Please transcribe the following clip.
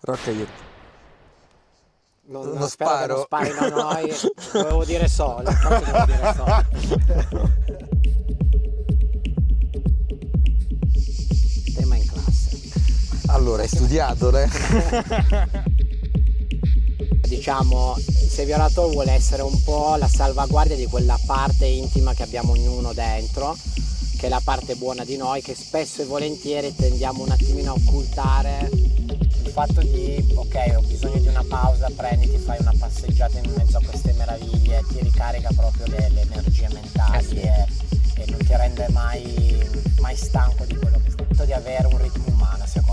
Rocca. Non Non spero che sparo. non sparino noi. Dovevo dire solo, infatti dovevo dire solo. Tema in classe. Allora, hai studiato, né? Diciamo, il violatore vuole essere un po' la salvaguardia di quella parte intima che abbiamo ognuno dentro, che è la parte buona di noi, che spesso e volentieri tendiamo un attimino a occultare. Il fatto di, ok, ho bisogno di una pausa, prenditi, fai una passeggiata in mezzo a queste meraviglie, ti ricarica proprio le energie mentali Sì. e non ti rende mai stanco di quello che stai. Di avere un ritmo umano, secondo